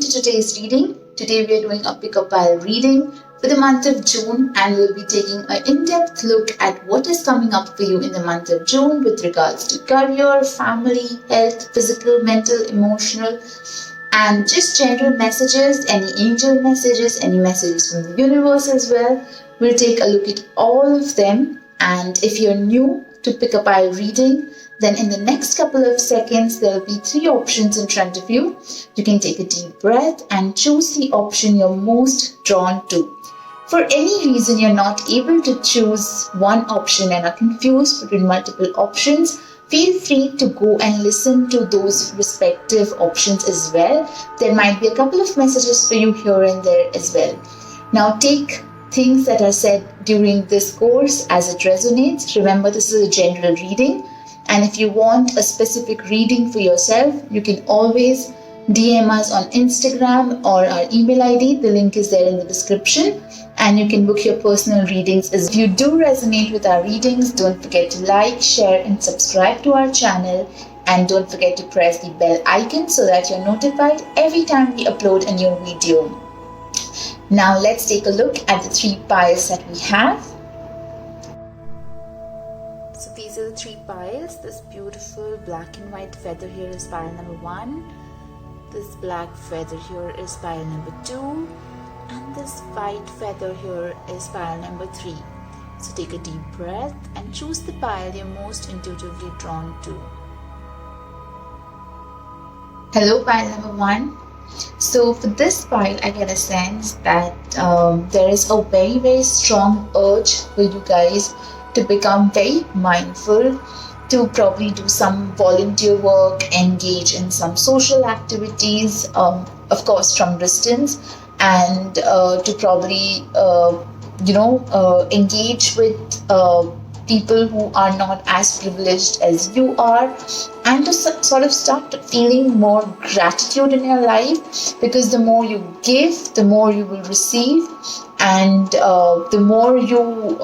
to today's reading. Today we are doing a pick a pile reading for the month of June, and we'll be taking an in-depth look at what is coming up for you in the month of June with regards to career, family, health, physical, mental, emotional, and just general messages, any angel messages, any messages from the universe as well. We'll take a look at all of them, and if you're new to pick a pile reading, then in the next couple of seconds, there will be 3 options in front of you. You can take a deep breath and choose the option you're most drawn to. For any reason you're not able to choose one option and are confused between multiple options, feel free to go and listen to those respective options as well. There might be a couple of messages for you here and there as well. Now take things that are said during this course as it resonates. Remember, this is a general reading. And if you want a specific reading for yourself, you can always DM us on Instagram or our email ID. The link is there in the description. And you can book your personal readings. If you do resonate with our readings, don't forget to like, share and subscribe to our channel. And don't forget to press the bell icon so that you're notified every time we upload a new video. Now let's take a look at the 3 piles that we have. So these are the 3 piles. This beautiful black and white feather here is pile number 1. This black feather here is pile number 2. And this white feather here is pile number 3. So take a deep breath and choose the pile you're most intuitively drawn to. Hello, pile number 1. So for this pile, I get a sense that there is a very, very strong urge for you guys to become very mindful, to probably do some volunteer work, engage in some social activities, of course from distance, and to probably engage with people who are not as privileged as you are, and to sort of start feeling more gratitude in your life, because the more you give, the more you will receive, and the more you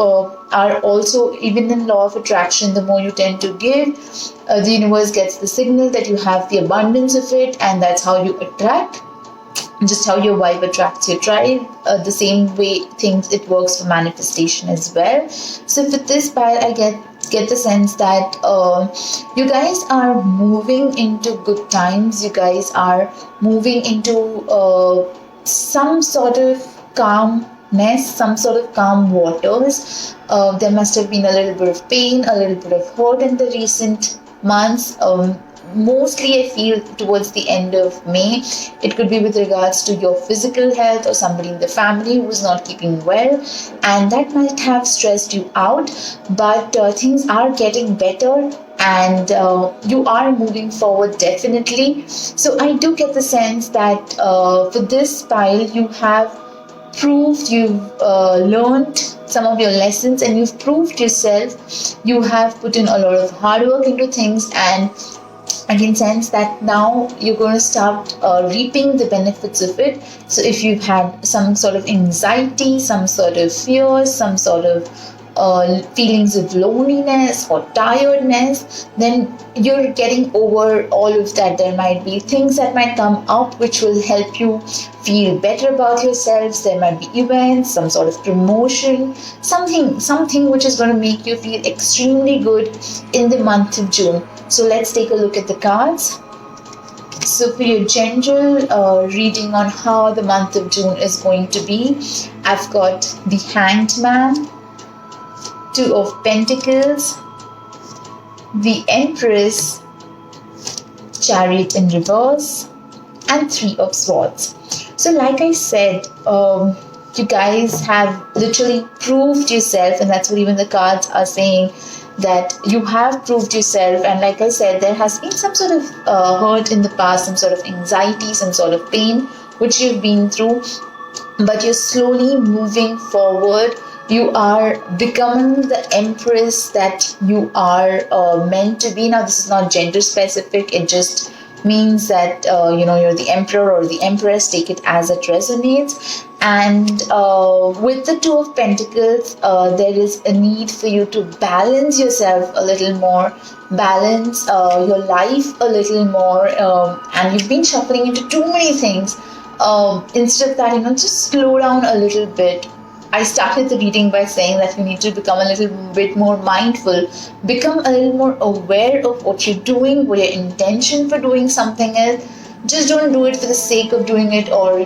are also, even in law of attraction, the more you tend to give, the universe gets the signal that you have the abundance of it, and that's how you attract. Just how your vibe attracts your tribe, the same way it works for manifestation as well. So for this pile, I get the sense that you guys are moving into good times. You guys are moving into some sort of calmness, some sort of calm waters. There must have been a little bit of pain, a little bit of hurt in the recent months. Mostly I feel towards the end of May. It could be with regards to your physical health or somebody in the family who's not keeping well, and that might have stressed you out, but things are getting better and you are moving forward definitely. So I do get the sense that for this pile, you have proved, you've learned some of your lessons, and you've proved yourself. You have put in a lot of hard work into things, and I can sense that now you're going to start reaping the benefits of it. So if you've had some sort of anxiety, some sort of fear, some sort of feelings of loneliness or tiredness, then you're getting over all of that. There might be things that might come up which will help you feel better about yourselves. There might be events, some sort of promotion, something which is going to make you feel extremely good in the month of June. So let's take a look at the cards. So for your general reading on how the month of June is going to be, I've got the Hanged Man, 2 of Pentacles, the Empress, Chariot in reverse, and 3 of Swords. So like I said, you guys have literally proved yourself, and that's what even the cards are saying, that you have proved yourself. And like I said, there has been some sort of hurt in the past, some sort of anxiety, some sort of pain which you've been through, but you're slowly moving forward. You are becoming the Empress that you are meant to be. Now this is not gender specific, it just means that you're the Emperor or the Empress. Take it as it resonates. And with the 2 of Pentacles, there is a need for you to balance yourself a little more, balance your life a little more, and you've been shuffling into too many things. instead of that, just slow down a little bit. I started the reading by saying that you need to become a little bit more mindful, become a little more aware of what you're doing, what your intention for doing something is. Just don't do it for the sake of doing it, or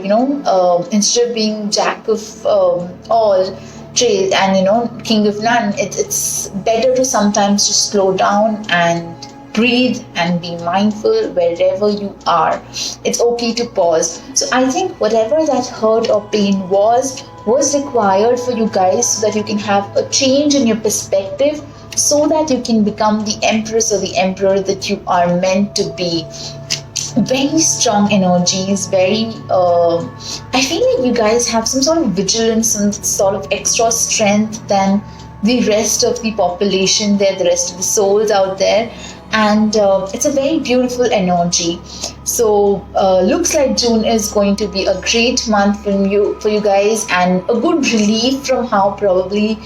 instead of being jack of all trade and king of none. It's better to sometimes just slow down and breathe and be mindful wherever you are. It's okay to pause. So I think whatever that hurt or pain was required for you guys, so that you can have a change in your perspective, so that you can become the empress or the emperor that you are meant to be. Very strong energies, very I feel like you guys have some sort of vigilance, some sort of extra strength than the rest of the population there, the rest of the souls out there. And it's a very beautiful energy. So looks like June is going to be a great month for you guys, and a good relief from how probably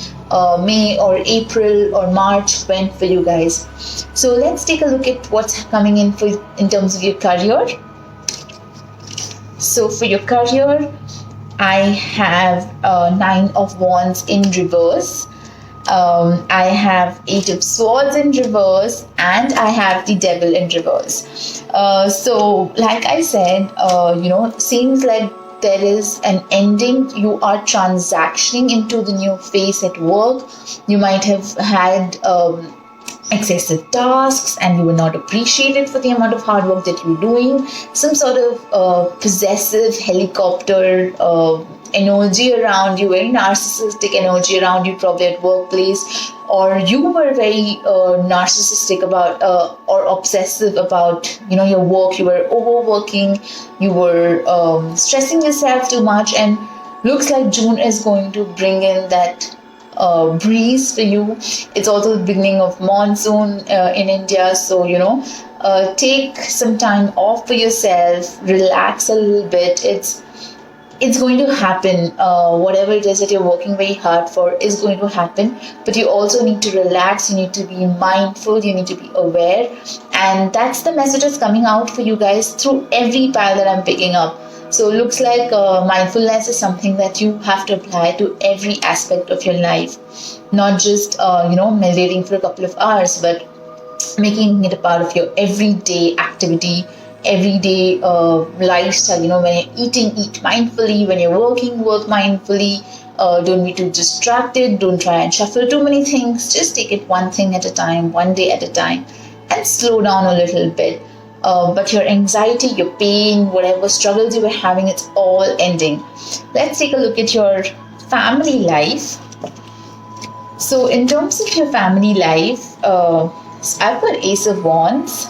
May or April or March went for you guys. So let's take a look at what's coming in terms of your career. So for your career, I have 9 of Wands in reverse. I have 8 of Swords in reverse, and I have the Devil in reverse. So like I said, seems like there is an ending. You are transactioning into the new phase at work. You might have had excessive tasks and you were not appreciated for the amount of hard work that you're doing. Some sort of possessive helicopter energy around you, very narcissistic energy around you, probably at workplace, or you were very narcissistic about or obsessive about your work. You were overworking, you were stressing yourself too much, and looks like June is going to bring in that breeze for you. It's also the beginning of monsoon in India, so take some time off for yourself, relax a little bit. It's going to happen. Whatever it is that you're working very hard for is going to happen, but you also need to relax. You need to be mindful, you need to be aware, and that's the message that's coming out for you guys through every pile that I'm picking up. So it looks like mindfulness is something that you have to apply to every aspect of your life, not just meditating for a couple of hours, but making it a part of your everyday activity, everyday lifestyle. When you're eating, eat mindfully. When you're working, work mindfully. Don't be too distracted. Don't try and shuffle too many things. Just take it one thing at a time, one day at a time, and slow down a little bit. But your anxiety, your pain, whatever struggles you were having, it's all ending. Let's take a look at your family life. So in terms of your family life, I've got Ace of Wands,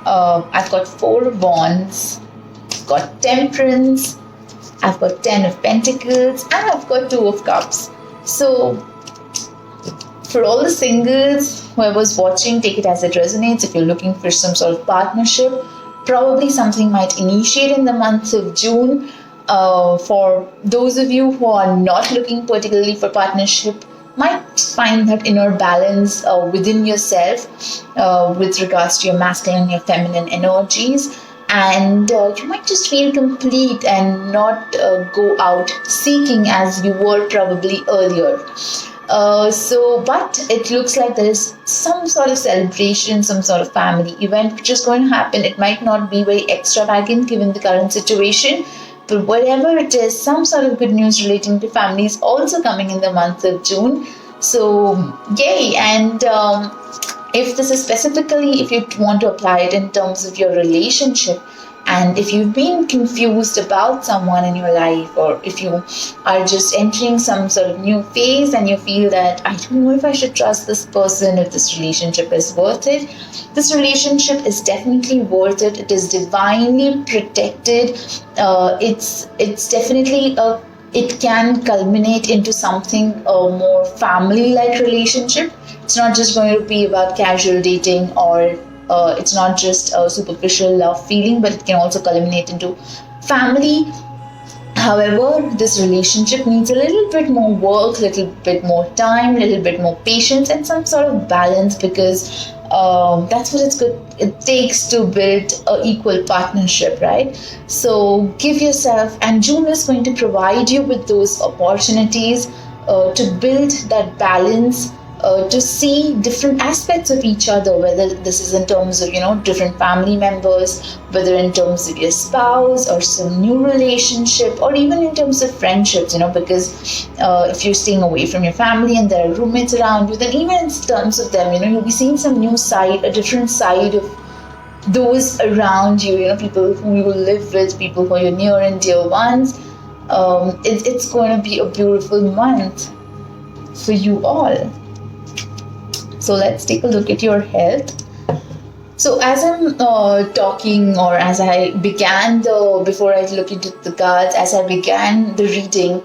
I've got 4 of Wands, I've got Temperance, I've got 10 of Pentacles, and I've got 2 of Cups. So for all the singles, whoever's watching, take it as it resonates. If you're looking for some sort of partnership, probably something might initiate in the month of June. For those of you who are not looking particularly for partnership, might find that inner balance within yourself with regards to your masculine and your feminine energies, and you might just feel complete and not go out seeking as you were probably earlier. But it looks like there is some sort of celebration, some sort of family event which is going to happen. It might not be very extravagant given the current situation, but whatever it is, some sort of good news relating to family is also coming in the month of June. So yay. And if this is specifically, if you want to apply it in terms of your relationship, and if you've been confused about someone in your life, or if you are just entering some sort of new phase and you feel that I don't know if I should trust this person, if this relationship is worth it, this relationship is definitely worth it. It is divinely protected. It's definitely it can culminate into something more family-like relationship. It's not just going to be about casual dating, or it's not just a superficial love feeling, but it can also culminate into family. However, this relationship needs a little bit more work, a little bit more time, a little bit more patience, and some sort of balance, because That's what it takes to build an equal partnership, right? So give yourself, and June is going to provide you with those opportunities to build that balance, to see different aspects of each other, whether this is in terms of different family members, whether in terms of your spouse or some new relationship, or even in terms of friendships, because if you're staying away from your family and there are roommates around you, then even in terms of them, you'll be seeing some new side, a different side of those around you, people who you will live with, people who are your near and dear ones. It's going to be a beautiful month for you all. So let's take a look at your health. So as I'm talking, or as I began before I look into the cards, as I began the reading,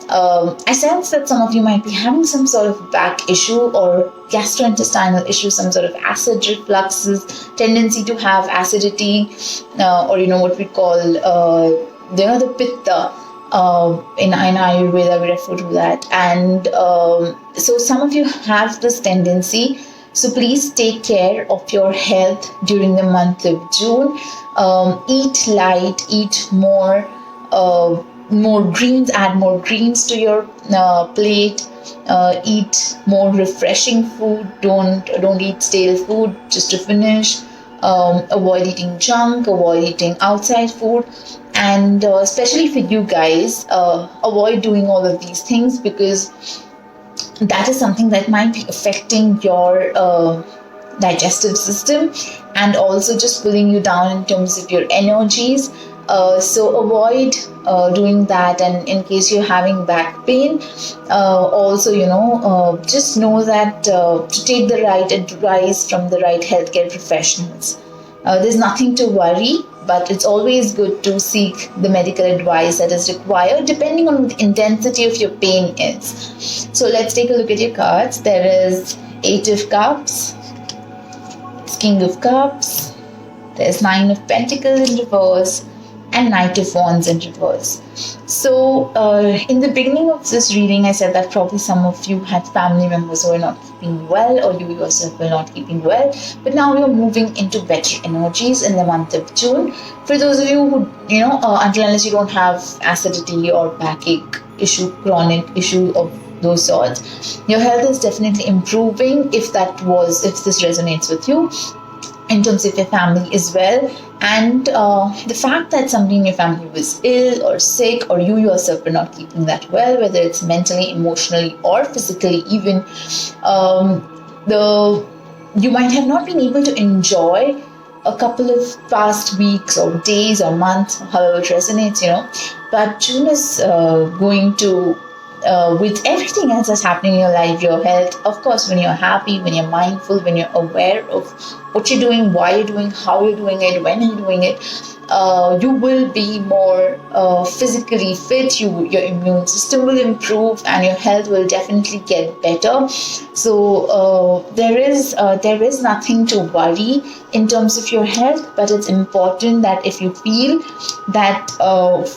I sense that some of you might be having some sort of back issue or gastrointestinal issue, some sort of acid refluxes, tendency to have acidity, or what we call the pitta. In Ayurveda, we refer to that, and so some of you have this tendency. So please take care of your health during the month of June. Eat light, eat more greens, add more greens to your plate. Eat more refreshing food. Don't eat stale food just to finish. Avoid eating junk. Avoid eating outside food. And especially for you guys, avoid doing all of these things, because that is something that might be affecting your digestive system and also just pulling you down in terms of your energies. So avoid doing that. And in case you're having back pain, also just know that to take the right advice from the right healthcare professionals. There's nothing to worry, but it's always good to seek the medical advice that is required depending on the intensity of your pain is. So let's take a look at your cards. There is 8 of Cups, King of Cups, there's 9 of Pentacles in reverse, and Knight of Wands in reverse. So in the beginning of this reading, I said that probably some of you had family members who are not keeping well, or you yourself were not keeping well, but now you're moving into better energies in the month of June. For those of you who, until unless you don't have acidity or backache issue, chronic issue of those sorts, your health is definitely improving if this resonates with you, in terms of your family as well. And the fact that somebody in your family was ill or sick, or you yourself were not keeping that well, whether it's mentally, emotionally, or physically even, you might have not been able to enjoy a couple of past weeks or days or months, however it resonates, but June is going to, with everything else that's happening in your life, your health, of course, when you're happy, when you're mindful, when you're aware of what you're doing, why you're doing, how you're doing it, when you're doing it, you will be more physically fit, your immune system will improve, and your health will definitely get better. So there is nothing to worry in terms of your health, but it's important that if you feel that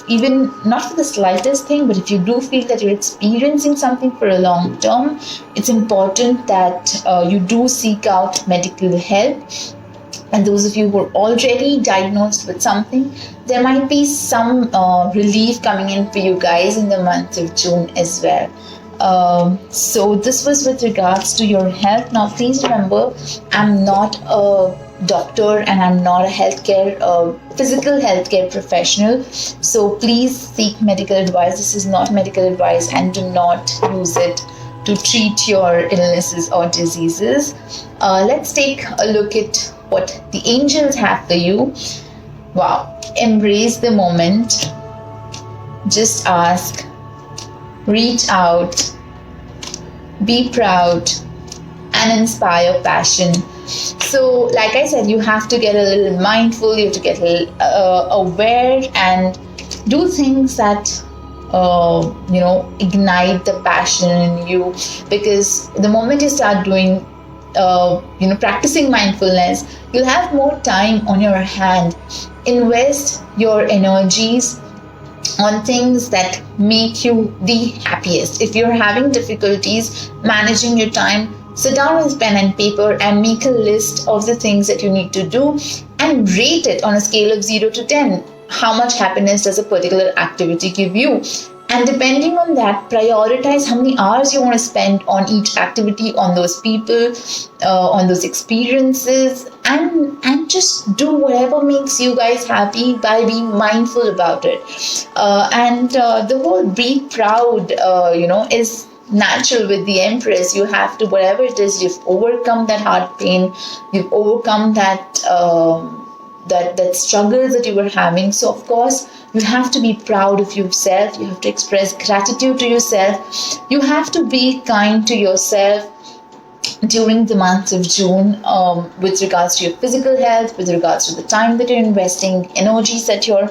even not for the slightest thing, but if you do feel that you're experiencing something for a long term, it's important that you do seek out medical help. And those of you who are already diagnosed with something, there might be some relief coming in for you guys in the month of June as well. So this was with regards to your health. Now please remember, I'm not a doctor and I'm not a physical healthcare professional. So please seek medical advice. This is not medical advice, and do not use it to treat your illnesses or diseases. Let's take a look at what the angels have for you. Wow. Embrace the moment. Just ask. Reach out. Be proud. And inspire passion. So, like I said, you have to get a little mindful. You have to get a little aware and do things that ignite the passion in you. Because the moment you start doing practicing mindfulness, you'll have more time on your hand. Invest your energies on things that make you the happiest. If you're having difficulties managing your time, Sit down with pen and paper and make a list of the things that you need to do and rate it on a scale of 0 to 10. How much happiness does a particular activity give you? And depending on that, prioritize how many hours you want to spend on each activity, on those people, on those experiences, and just do whatever makes you guys happy by being mindful about it. The whole be proud, is natural with the Empress. You have to, whatever it is, you've overcome that heart pain, you've overcome that that struggles that you were having. So of course you have to be proud of yourself. You have to express gratitude to yourself. You have to be kind to yourself during the month of June, with regards to your physical health, with regards to the time that you're investing, energies that you're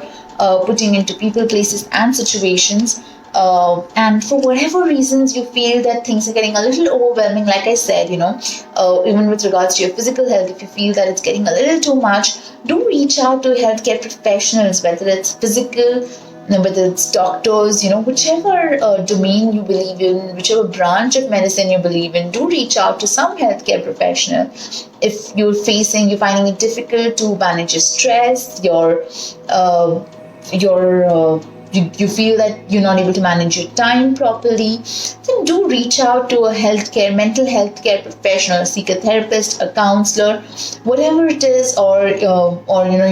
putting into people, places, and situations. And for whatever reasons you feel that things are getting a little overwhelming, like I said, even with regards to your physical health, if you feel that it's getting a little too much, do reach out to healthcare professionals, whether it's physical, whether it's doctors, whichever domain you believe in, whichever branch of medicine you believe in, do reach out to some healthcare professional. If you're finding it difficult to manage your stress, you feel that you're not able to manage your time properly, then do reach out to a mental health care professional, seek a therapist, a counselor, whatever it is, or you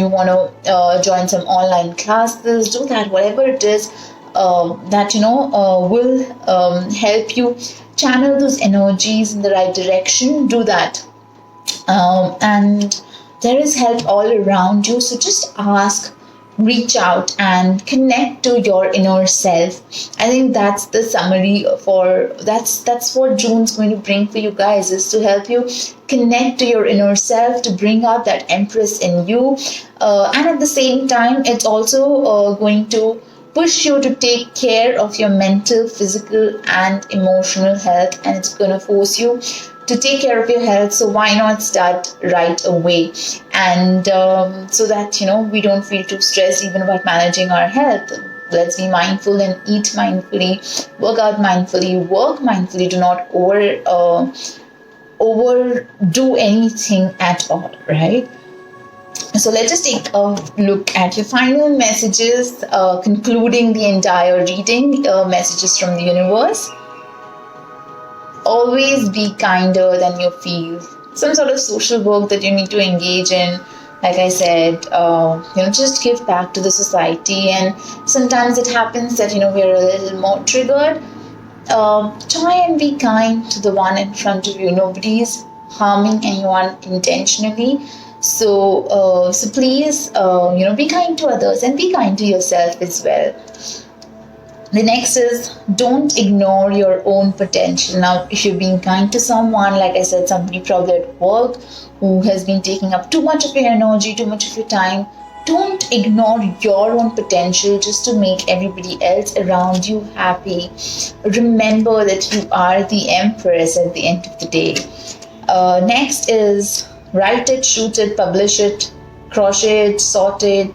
want to join some online classes, do that, whatever it is that will help you channel those energies in the right direction, do that. And there is help all around you, so just ask, reach out, and connect to your inner self. I think that's the summary that's what June's going to bring for you guys, is to help you connect to your inner self, to bring out that Empress in you, and at the same time it's also going to push you to take care of your mental, physical, and emotional health, and it's going to force you to take care of your health. So why not start right away? And so that we don't feel too stressed even about managing our health. Let's be mindful and eat mindfully, work out mindfully, work mindfully. Do not overdo anything at all, right? So let's just take a look at your final messages, concluding the entire reading, messages from the universe. Always be kinder than you feel. Some sort of social work that you need to engage in. Like I said, just give back to the society. And sometimes it happens that, we're a little more triggered. Try and be kind to the one in front of you. Nobody's harming anyone intentionally. So please, be kind to others and be kind to yourself as well. The next is, don't ignore your own potential. Now, if you're being kind to someone, like I said, somebody probably at work who has been taking up too much of your energy, too much of your time, don't ignore your own potential just to make everybody else around you happy. Remember that you are the Empress at the end of the day. Next is, write it, shoot it, publish it, crochet it, sort it,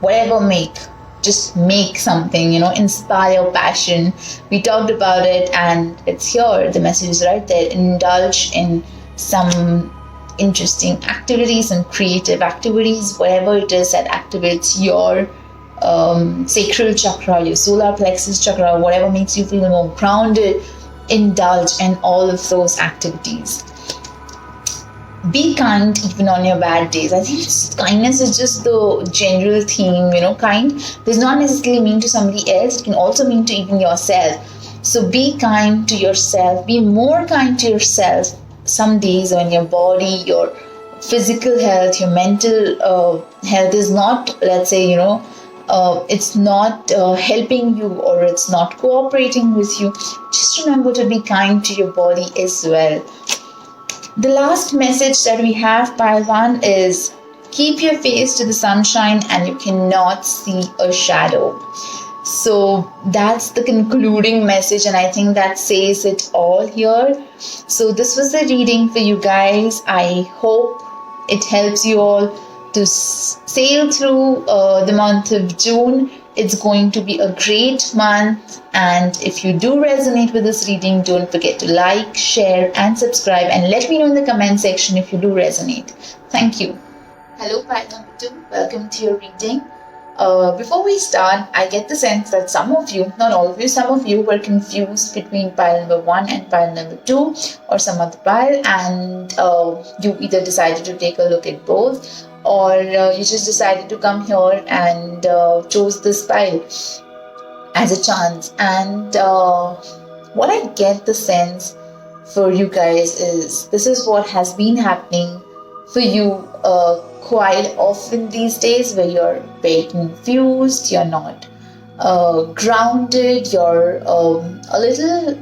whatever make. Just make something, inspire passion. We talked about it and it's here. The message is right there. Indulge in some interesting activities and creative activities, whatever it is that activates your sacral chakra, your solar plexus chakra, whatever makes you feel more grounded. Indulge in all of those activities. Be kind even on your bad days. I think kindness is just the general theme, kind does not necessarily mean to somebody else. It can also mean to even yourself. So be kind to yourself. Be more kind to yourself some days when your body, your physical health, your mental health is not, let's say, it's not helping you, or it's not cooperating with you. Just remember to be kind to your body as well. The last message that we have, pile one, is keep your face to the sunshine and you cannot see a shadow. So that's the concluding message, and I think that says it all here. So this was the reading for you guys. I hope it helps you all to sail through the month of June It's going to be a great month. And if you do resonate with this reading, don't forget to like, share, and subscribe. And let me know in the comment section if you do resonate. Thank you. Hello, pile number 2. Welcome to your reading. Before we start, I get the sense that some of you, not all of you, some of you were confused between pile number 1 and pile number 2 or some other pile, and you either decided to take a look at both, or you just decided to come here and chose this pile as a chance. And what I get the sense for you guys is this is what has been happening for you quite often these days, where you're very confused, you're not grounded, you're a little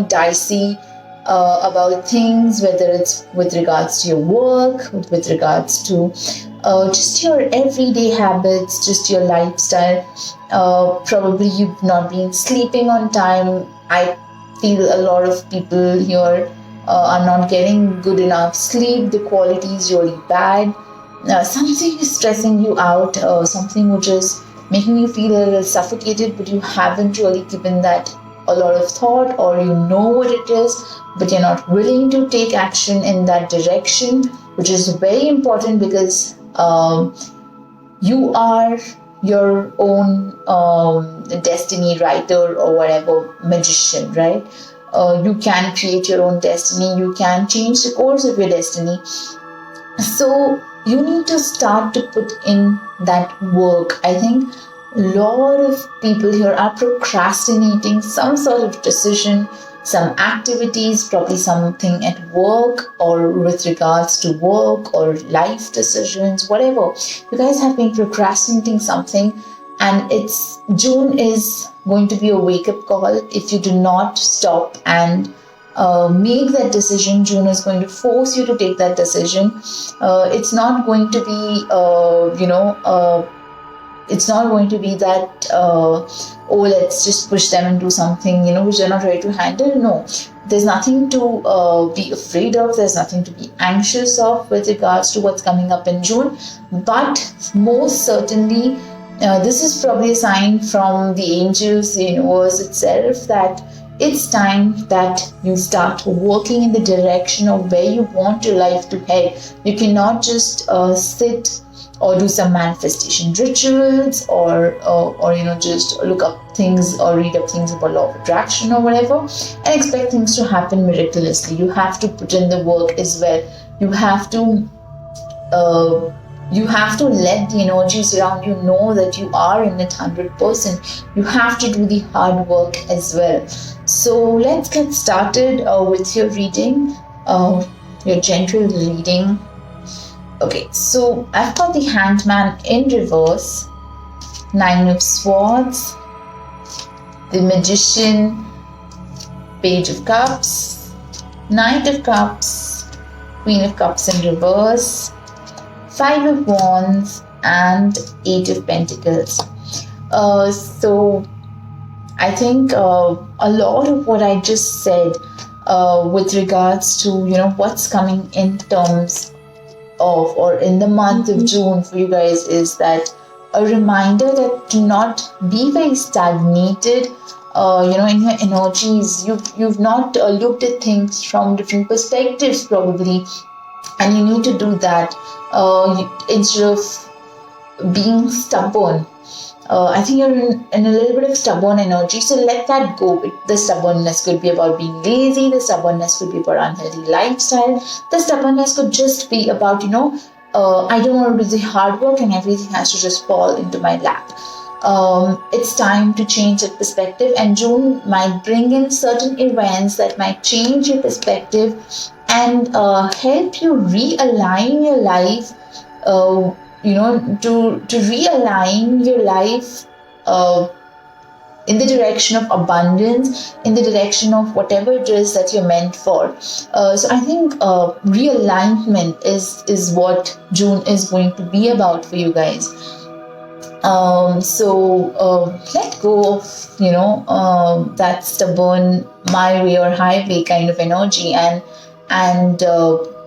dicey about things, whether it's with regards to your work, with regards to just your everyday habits, just your lifestyle. Probably you've not been sleeping on time. I feel a lot of people here are not getting good enough sleep. The quality is really bad. Something is stressing you out, something which is making you feel a little suffocated, but you haven't really given that a lot of thought, or you know what it is, but you're not willing to take action in that direction, which is very important, because you are your own destiny writer or whatever, magician, right? You can create your own destiny. You can change the course of your destiny. So you need to start to put in that work. I think a lot of people here are procrastinating some sort of decision, some activities, probably something at work or with regards to work or life decisions, whatever. You guys have been procrastinating something, and June is going to be a wake-up call. If you do not stop and make that decision, June is going to force you to take that decision. It's not going to be, it's not going to be that, let's just push them into something, which they're not ready to handle. No, there's nothing to be afraid of. There's nothing to be anxious of with regards to what's coming up in June. But most certainly, this is probably a sign from the angels, the universe itself, that it's time that you start working in the direction of where you want your life to head. You cannot just sit or do some manifestation rituals, or just look up things or read up things about law of attraction or whatever and expect things to happen miraculously. You have to put in the work as well. You have to let the energies around you know that you are in it 100%. You have to do the hard work as well. So let's get started with your reading, your gentle reading. Okay, so I've got the Hanged Man in reverse, 9 of Swords, the Magician, Page of Cups, Knight of Cups, Queen of Cups in reverse, 5 of Wands, and 8 of Pentacles. So I think a lot of what I just said with regards to what's coming in terms of, or in the month of June for you guys, is that a reminder that do not be very stagnated in your energies. You've not looked at things from different perspectives probably, and you need to do that instead of being stubborn. I think you're in a little bit of stubborn energy, so let that go. The stubbornness could be about being lazy, the stubbornness could be about unhealthy lifestyle, the stubbornness could just be about, I don't want to do the hard work and everything has to just fall into my lap. It's time to change that perspective, and June might bring in certain events that might change your perspective and help you realign your life, to realign your life in the direction of abundance, in the direction of whatever it is that you're meant for. So I think realignment is what June is going to be about for you guys. So let go of that stubborn my way or highway kind of energy, and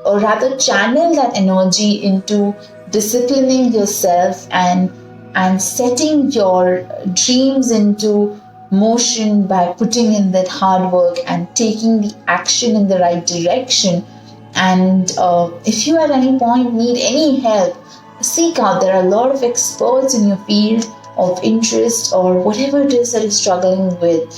or rather channel that energy into disciplining yourself and and setting your dreams into motion by putting in that hard work and taking the action in the right direction. And if you at any point need any help, seek out. There are a lot of experts in your field of interest or whatever it is that you're struggling with.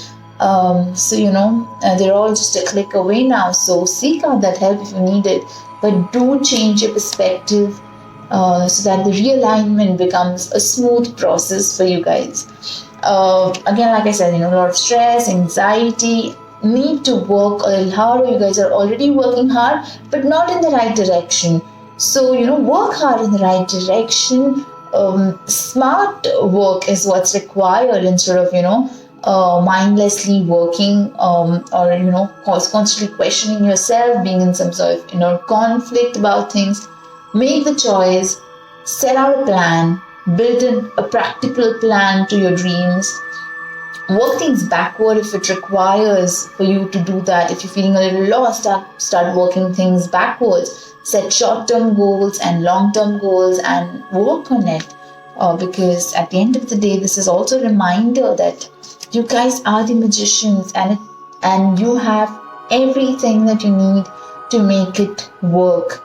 They're all just a click away now. So seek out that help if you need it. But do change your perspective so that the realignment becomes a smooth process for you guys. Again, like I said, a lot of stress, anxiety, need to work a little harder. You guys are already working hard, but not in the right direction. So, work hard in the right direction. Smart work is what's required instead of, mindlessly working or constantly questioning yourself, being in some sort of conflict about things. Make the choice, set out a plan, build a practical plan to your dreams. Work things backward if it requires for you to do that. If you're feeling a little lost, start working things backwards. Set short-term goals and long-term goals and work on it. Because at the end of the day, this is also a reminder that you guys are the magicians and you have everything that you need to make it work.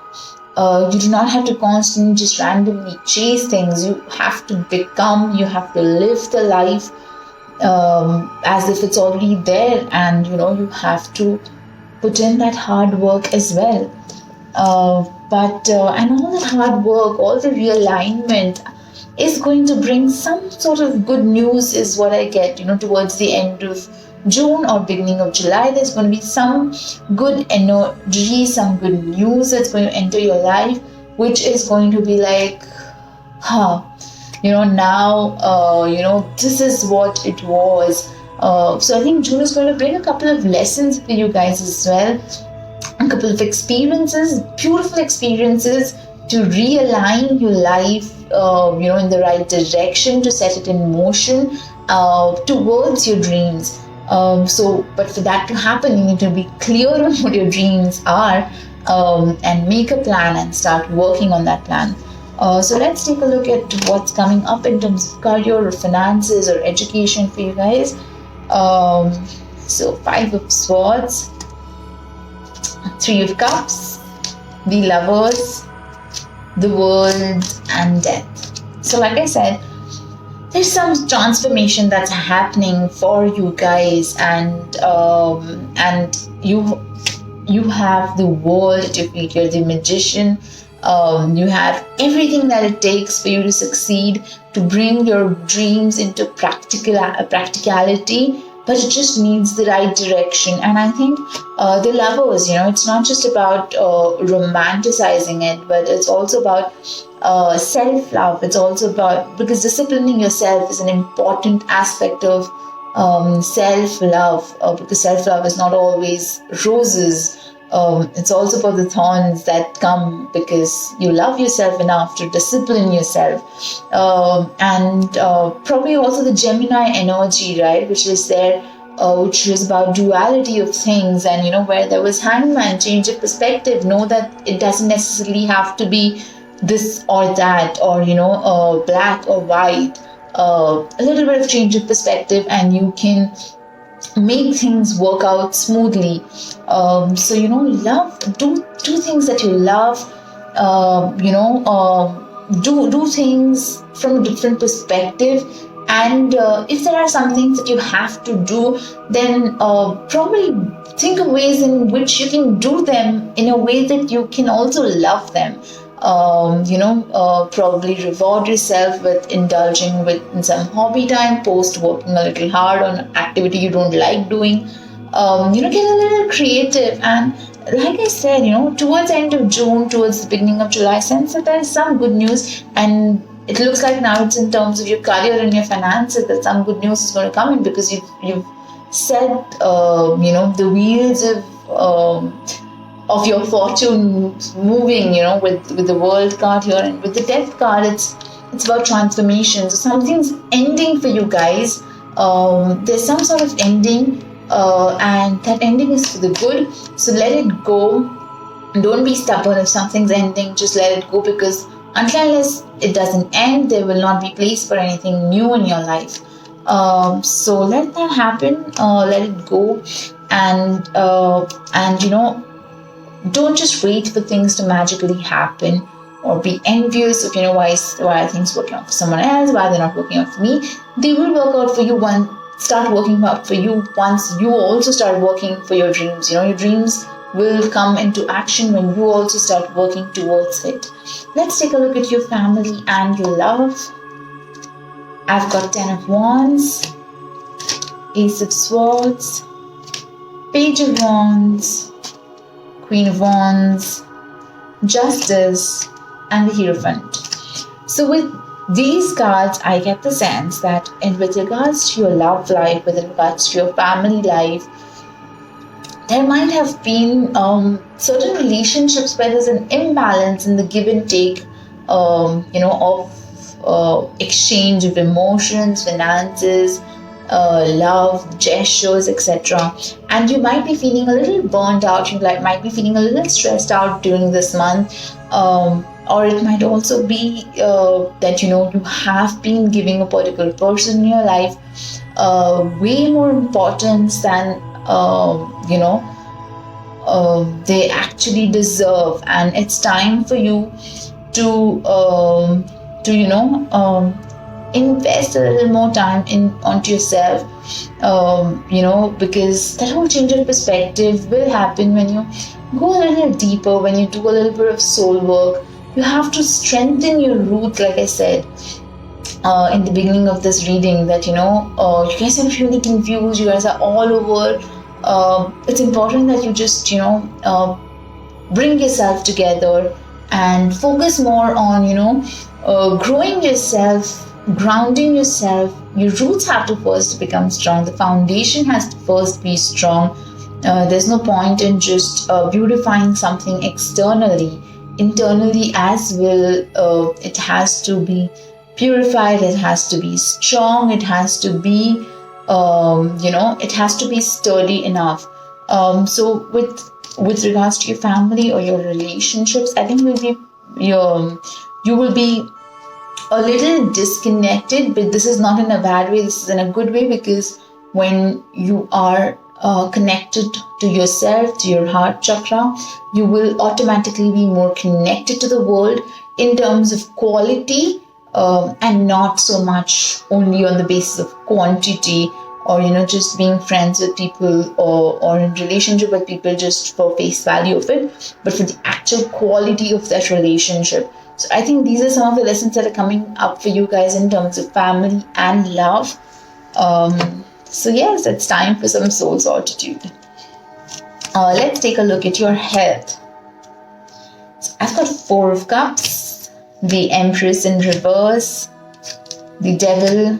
You do not have to constantly just randomly chase things. You have to become, you have to live the life as if it's already there, and you have to put in that hard work as well. And all that hard work, all the realignment is going to bring some sort of good news is what I get, towards the end of June or beginning of July. There's going to be some good energy, some good news that's going to enter your life, which is going to be like, this is what it was. So I think June is going to bring a couple of lessons for you guys as well. A couple of experiences, beautiful experiences to realign your life, in the right direction, to set it in motion towards your dreams. But for that to happen, you need to be clear on what your dreams are and make a plan and start working on that plan. So let's take a look at what's coming up in terms of career or finances or education for you guys. So 5 of Swords, 3 of Cups, the Lovers, the World, and Death. So like I said, there's some transformation that's happening for you guys, and you have the world at your feet. You're the magician. You have everything that it takes for you to succeed, to bring your dreams into practicality, but it just needs the right direction. And I think the Lovers, it's not just about romanticizing it, but it's also about self-love. It's also about, because disciplining yourself is an important aspect of self-love, because self-love is not always roses. It's also about the thorns that come because you love yourself enough to discipline yourself. And probably also the Gemini energy, right, which is there, which is about duality of things. And, where there was Hangman, change of perspective. Know that it doesn't necessarily have to be this or that, or, black or white. A little bit of change of perspective and you can make things work out smoothly. Love, do things that you love. Do things from a different perspective. And if there are some things that you have to do, then probably think of ways in which you can do them in a way that you can also love them. Probably reward yourself with indulging in some hobby time, post working a little hard on an activity you don't like doing. Get a little creative. And like I said, towards the end of June, towards the beginning of July, sense that there is some good news. And it looks like now it's in terms of your career and your finances that some good news is going to come in, because you've set, the wheels of your fortune moving, with the World card here, and with the Death card, it's about transformation. So something's ending for you guys. There's some sort of ending, and that ending is for the good. So let it go. Don't be stubborn if something's ending. Just let it go, because until unless it doesn't end, there will not be place for anything new in your life. So let that happen, let it go, and don't just wait for things to magically happen, or be envious of why are things working out for someone else, why they're not working out for me. They will work out for you start working out for you once you also start working for your dreams. Your dreams will come into action when you also start working towards it. Let's take a look at your family and love. I've got 10 of Wands, Ace of Swords, Page of Wands, Queen of Wands, Justice, and the Hierophant. So with these cards, I get the sense that with regards to your love life, with regards to your family life, there might have been certain relationships where there's an imbalance in the give and take, of exchange of emotions, finances, love, gestures, etc. And you might be feeling a little burnt out. You might be feeling a little stressed out during this month. Or it might also be that you have been giving a particular person in your life way more importance than they actually deserve, and it's time for you to invest a little more time onto yourself, because that whole change of perspective will happen when you go a little deeper, when you do a little bit of soul work. You have to strengthen your roots, like I said in the beginning of this reading, that you guys are really confused, you guys are all over. It's important that you just bring yourself together and focus more on growing yourself, grounding yourself. Your roots have to first become strong. The foundation has to first be strong. There's no point in just beautifying something externally. Internally as well, it has to be purified, it has to be strong, it has to be it has to be sturdy enough. So with regards to your family or your relationships, I think you will be a little disconnected, but this is not in a bad way, this is in a good way, because when you are connected to yourself, to your heart chakra, you will automatically be more connected to the world in terms of quality, and not so much only on the basis of quantity, or just being friends with people or in relationship with people just for face value of it, but for the actual quality of that relationship. So I think these are some of the lessons that are coming up for you guys in terms of family and love. So yes, it's time for some soul solitude. Let's take a look at your health. So I've got 4 of Cups, the Empress in reverse, the Devil,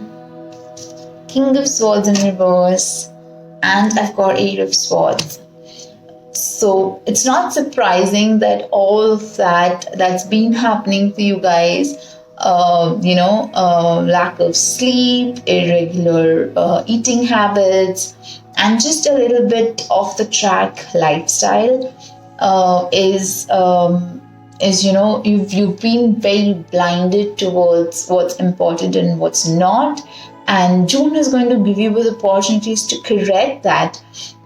King of Swords in reverse, and I've got 8 of Swords. So it's not surprising that all of that's been happening for you guys, lack of sleep, irregular eating habits, and just a little bit off the track lifestyle is you've been very blinded towards what's important and what's not. And June is going to give you with opportunities to correct that.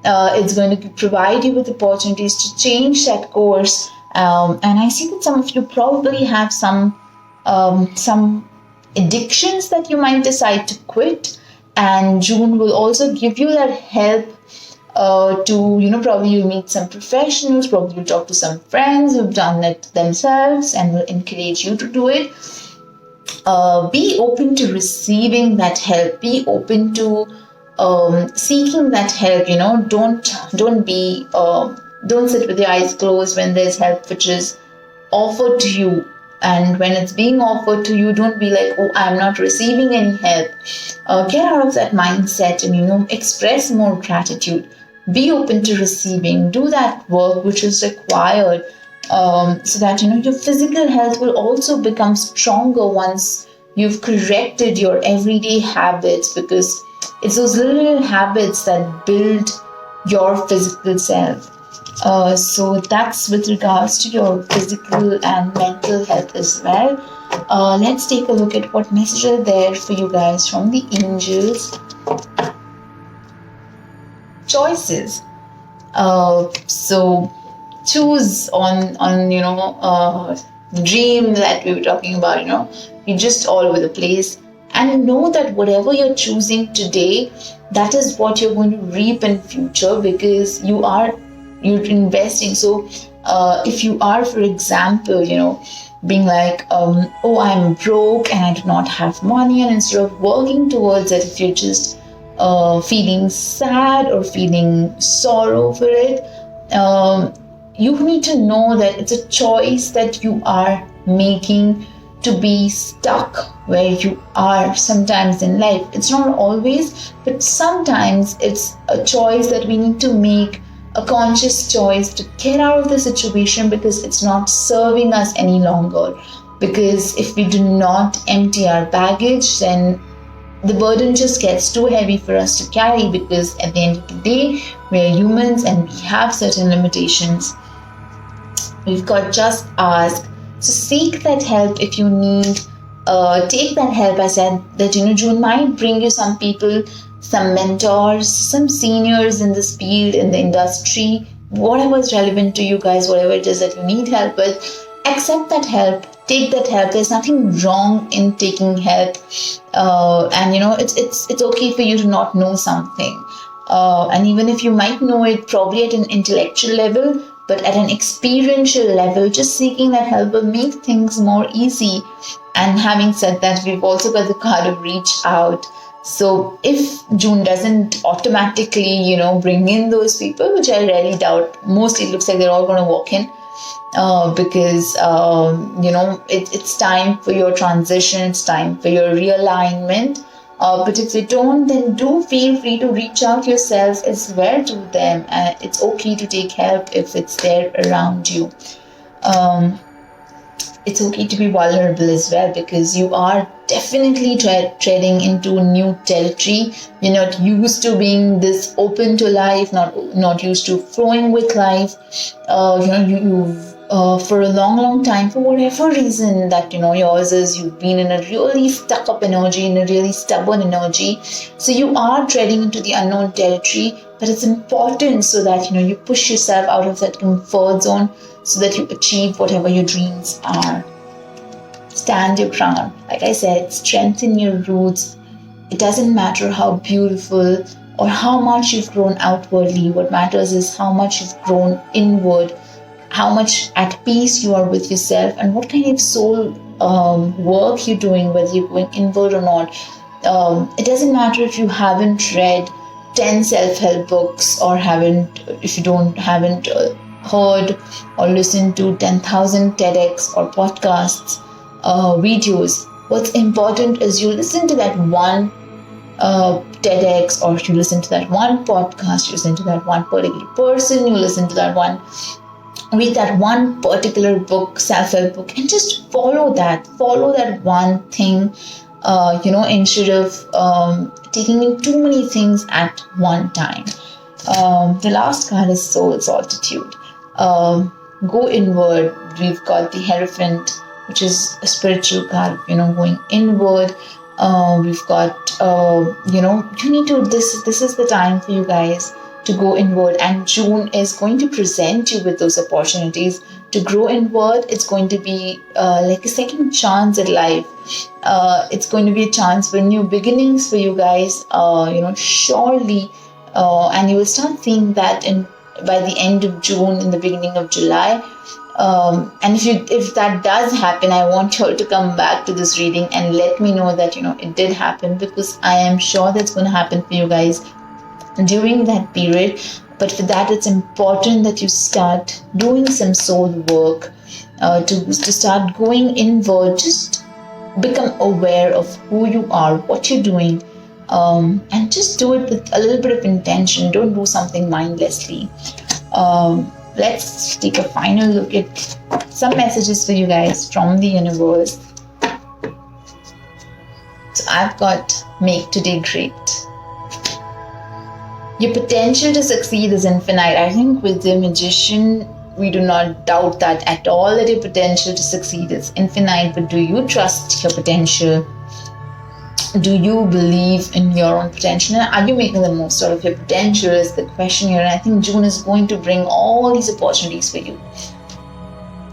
It's going to provide you with opportunities to change that course. And I see that some of you probably have some addictions that you might decide to quit. And June will also give you that help to, probably you meet some professionals, probably you talk to some friends who've done it themselves and will encourage you to do it. Be open to receiving that help. Be open to seeking that help. Don't sit with your eyes closed when there's help which is offered to you. And when it's being offered to you, don't be like, oh, I'm not receiving any help. Get out of that mindset and express more gratitude. Be open to receiving. Do that work which is required. So that your physical health will also become stronger once you've corrected your everyday habits, because it's those little habits that build your physical self. So that's with regards to your physical and mental health as well. Let's take a look at what messages are there for you guys from the angels. Choices. So choose on dream that we were talking about. You're just all over the place, and know that whatever you're choosing today, that is what you're going to reap in future, because you're investing. So if you are, for example, being like, oh, I'm broke and I do not have money, and instead of working towards it, if you're just feeling sad or feeling sorrow for it, you need to know that it's a choice that you are making to be stuck where you are sometimes in life. It's not always, but sometimes it's a choice that we need to make, a conscious choice to get out of the situation, because it's not serving us any longer. Because if we do not empty our baggage, then the burden just gets too heavy for us to carry, because at the end of the day, we're humans and we have certain limitations. We've got just ask. So seek that help if you need. Take that help. I said that June might bring you some people, some mentors, some seniors in this field, in the industry, whatever is relevant to you guys, whatever it is that you need help with. Accept that help. Take that help. There's nothing wrong in taking help, and it's okay for you to not know something, and even if you might know it probably at an intellectual level, but at an experiential level, just seeking that help will make things more easy. And having said that, we've also got the card of reach out. So if June doesn't automatically, bring in those people, which I really doubt, mostly it looks like they're all going to walk in, because it's time for your transition, it's time for your realignment. But if they don't, then do feel free to reach out yourself as well to them. It's okay to take help if it's there around you. It's okay to be vulnerable as well, because you are definitely treading into new territory. You're not used to being this open to life, not used to flowing with life. You've for a long time, for whatever reason that yours is, you've been in a really stuck up energy, in a really stubborn energy. So you are treading into the unknown territory, but it's important so that you push yourself out of that comfort zone, so that you achieve whatever your dreams are. Stand your ground. Like I said, strengthen your roots. It doesn't matter how beautiful or how much you've grown outwardly. What matters is how much you've grown inward, how much at peace you are with yourself, and what kind of soul work you're doing, whether you're going inward or not. It doesn't matter if you haven't read 10 self-help books, or if you haven't heard or listened to 10,000 TEDx or podcasts, videos. What's important is you listen to that one TEDx, or you listen to that one podcast, you listen to that one particular person, you listen to that one, read that one particular book, self-help book, and just follow that one thing, instead of taking in too many things at one time. The last card is Soul Solitude. Go inward. We've got the Hierophant, which is a spiritual card, going inward. We've got, you need to, this is the time for you guys to go inward, and June is going to present you with those opportunities to grow inward. It's going to be like a second chance at life. It's going to be a chance for new beginnings for you guys, surely, and you will start seeing that by the end of June, in the beginning of July. And if that does happen, I want you all to come back to this reading and let me know that it did happen, because I am sure that's going to happen for you guys during that period. But for that, it's important that you start doing some soul work, to start going inward. Just become aware of who you are, what you're doing, and just do it with a little bit of intention. Don't do something mindlessly. Let's take a final look at some messages for you guys from the universe. So I've got make today great. Your potential to succeed is infinite. I think with the magician, we do not doubt that at all, that your potential to succeed is infinite. But do you trust your potential? Do you believe in your own potential? And are you making the most out of your potential is the question here. And I think June is going to bring all these opportunities for you.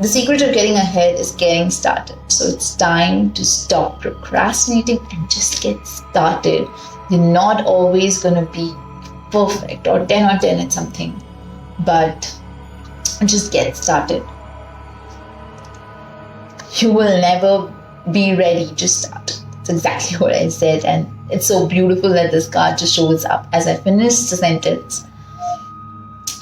The secret of getting ahead is getting started. So it's time to stop procrastinating and just get started. You're not always going to be perfect or 10 or 10 at something, but just get started. You will never be ready, just start. That's exactly what I said, and it's so beautiful that this card just shows up as I finish the sentence.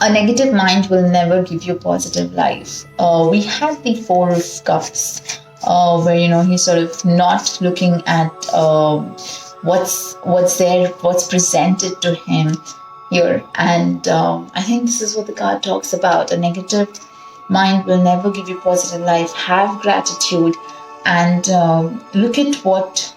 A negative mind will never give you a positive life. We have the Four of Cups, where he's sort of not looking at what's there, what's presented to him here, and I think this is what the card talks about. A negative mind will never give you positive life. Have gratitude and look at what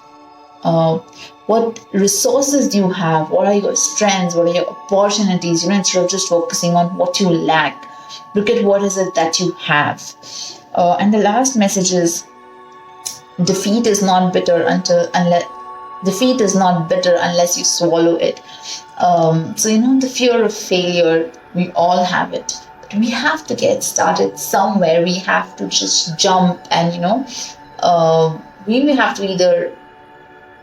resources do you have, what are your strengths, what are your opportunities, instead of just focusing on what you lack. Look at what is it that you have. And the last message is defeat is not bitter unless you swallow it. So the fear of failure, we all have it, but we have to get started somewhere. We have to just jump and we may have to either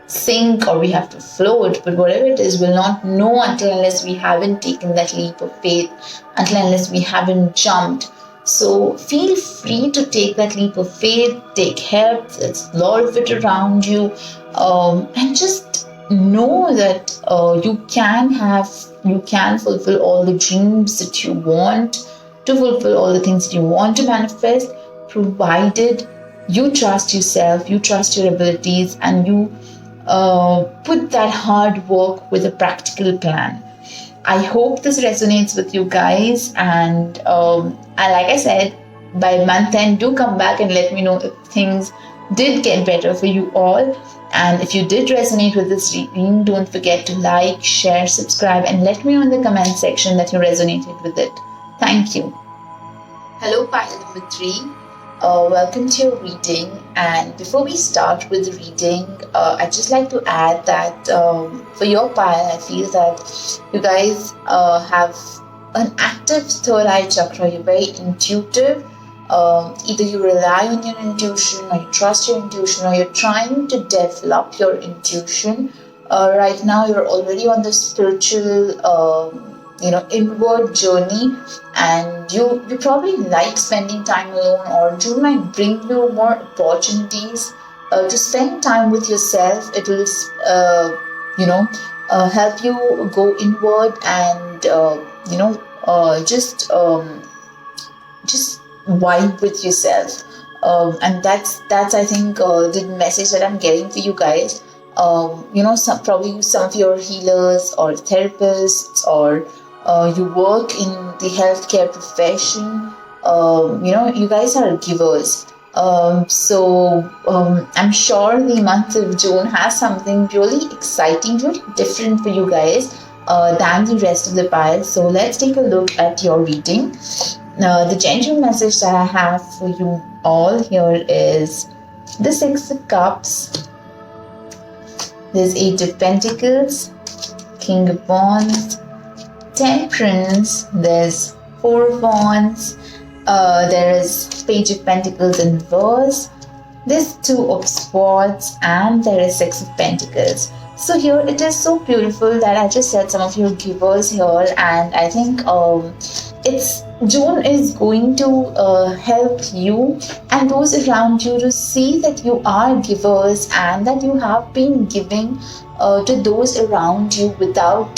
sink or we have to float, but whatever it is, we'll not know until unless we haven't taken that leap of faith, until unless we haven't jumped. So feel free to take that leap of faith, take help, there's a lot of it around you, and just know that you can fulfill all the dreams that you want to fulfill, all the things that you want to manifest, provided you trust yourself, you trust your abilities, and you put that hard work with a practical plan. I hope this resonates with you guys, and like I said, by month end, do come back and let me know if things did get better for you all. And if you did resonate with this reading, don't forget to like, share, subscribe, and let me know in the comment section that you resonated with it. Thank you. Hello, pile number 3. Welcome to your reading, and before we start with the reading, I'd just like to add that for your pile, I feel that you guys have an active third eye chakra. You're very intuitive. Either you rely on your intuition, or you trust your intuition, or you're trying to develop your intuition. Right now, you're already on the spiritual inward journey, and you probably like spending time alone, or June might bring you more opportunities to spend time with yourself. It will help you go inward and just vibe with yourself, and that's I think the message that I'm getting for you guys. Some of your healers or therapists, or you work in the healthcare profession, you guys are givers. So I'm sure the month of June has something really exciting, really different for you guys than the rest of the pile. So let's take a look at your reading. The general message that I have for you all here is the Six of Cups. There's Eight of Pentacles, King of Wands, Temperance, there's Four of Wands, there is Page of Pentacles in reverse, there's Two of Swords, and there is Six of Pentacles. So here it is so beautiful that I just said some of your givers here, and I think June is going to help you and those around you to see that you are givers, and that you have been giving to those around you without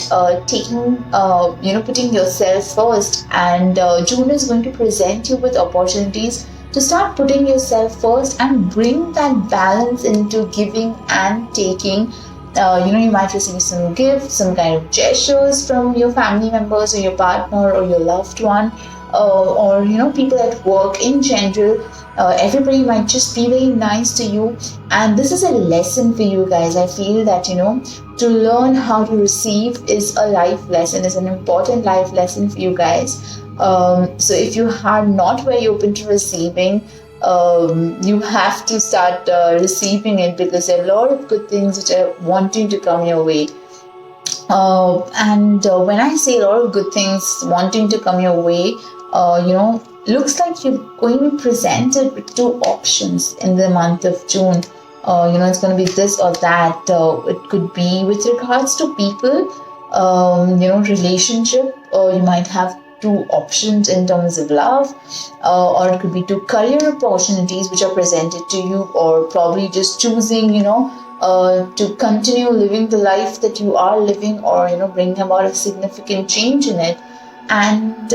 putting yourself first. And June is going to present you with opportunities to start putting yourself first and bring that balance into giving and taking. You might receive some gifts, some kind of gestures from your family members or your partner or your loved one, or people at work in general. Everybody might just be very nice to you, and this is a lesson for you guys. I feel that, to learn how to receive is a life lesson, is an important life lesson for you guys. So if you are not very open to receiving, you have to start receiving it, because there are a lot of good things which are wanting to come your way. And when I say a lot of good things wanting to come your way, looks like you're going to be presented with two options in the month of June. It's going to be this or that. It could be with regards to people, relationship. You might have two options in terms of love, or it could be two career opportunities which are presented to you, or probably just choosing, to continue living the life that you are living, or bring about a significant change in it. And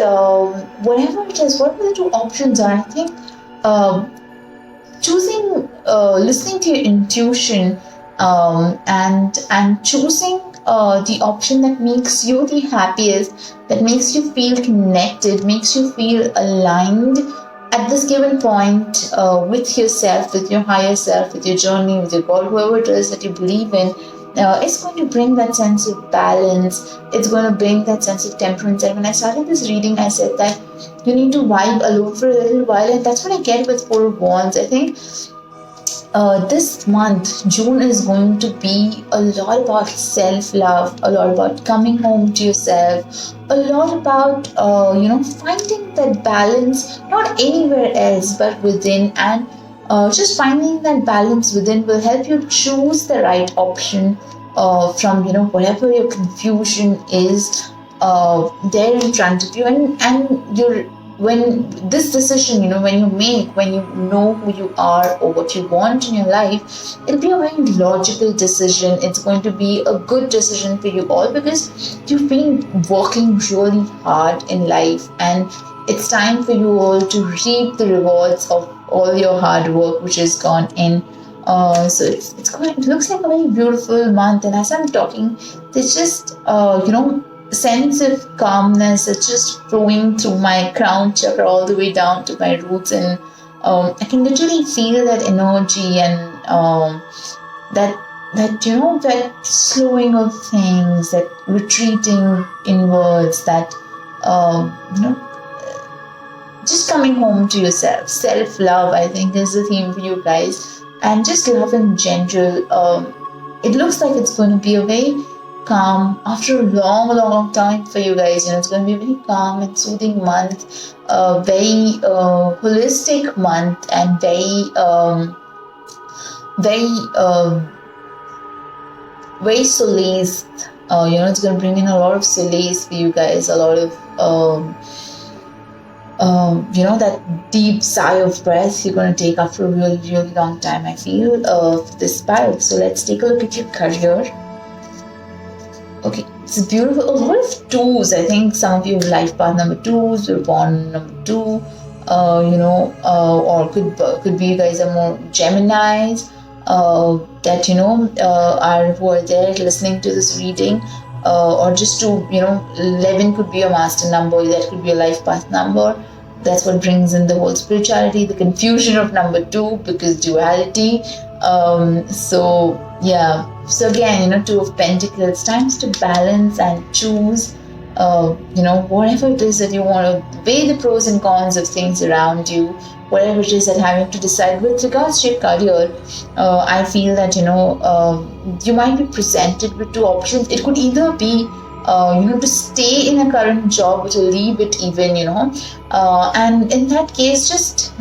whatever it is, whatever the two options are, I think choosing, listening to your intuition, and choosing the option that makes you the happiest, that makes you feel connected, makes you feel aligned at this given point with yourself, with your higher self, with your journey, with your God, whoever it is that you believe in. It's going to bring that sense of balance. It's going to bring that sense of temperance. And when I started this reading, I said that you need to vibe alone for a little while, and that's what I get with Four of Wands. I think this month, June, is going to be a lot about self-love, a lot about coming home to yourself, a lot about, finding that balance, not anywhere else, but within. And just finding that balance within will help you choose the right option from, whatever your confusion is there in front of you. And you're, when this decision, when you make, when you know who you are or what you want in your life, it'll be a very logical decision. It's going to be a good decision for you all, because you've been working really hard in life, and it's time for you all to reap the rewards of all your hard work which has gone in. So it looks like a very beautiful month, and as I'm talking, there's just sense of calmness that's just flowing through my crown chakra all the way down to my roots, and I can literally feel that energy, and that slowing of things, that retreating inwards, that just coming home to yourself. Self-love, I think, is the theme for you guys, and just love in general. It looks like it's going to be a very calm, after a long time for you guys. It's going to be a very calm and soothing month, very holistic month, and very solace. It's going to bring in a lot of solace for you guys, a lot of that deep sigh of breath you're going to take after a really long time, I feel, for this spiral. So let's take a look at your career. Okay, it's beautiful. A lot of twos. I think some of you have life path number 2s, you're born number 2, or could be you guys are more Geminis, that are who are there listening to this reading, or just to 11 could be a master number, that could be a life path number. That's what brings in the whole spirituality, the confusion of number 2, because duality. So again, 2 of Pentacles, times to balance and choose, whatever it is that you want to weigh the pros and cons of things around you, whatever it is that having to decide with regards to your career. I feel that, you might be presented with 2 options. It could either be, to stay in a current job or to leave it even, and in that case, just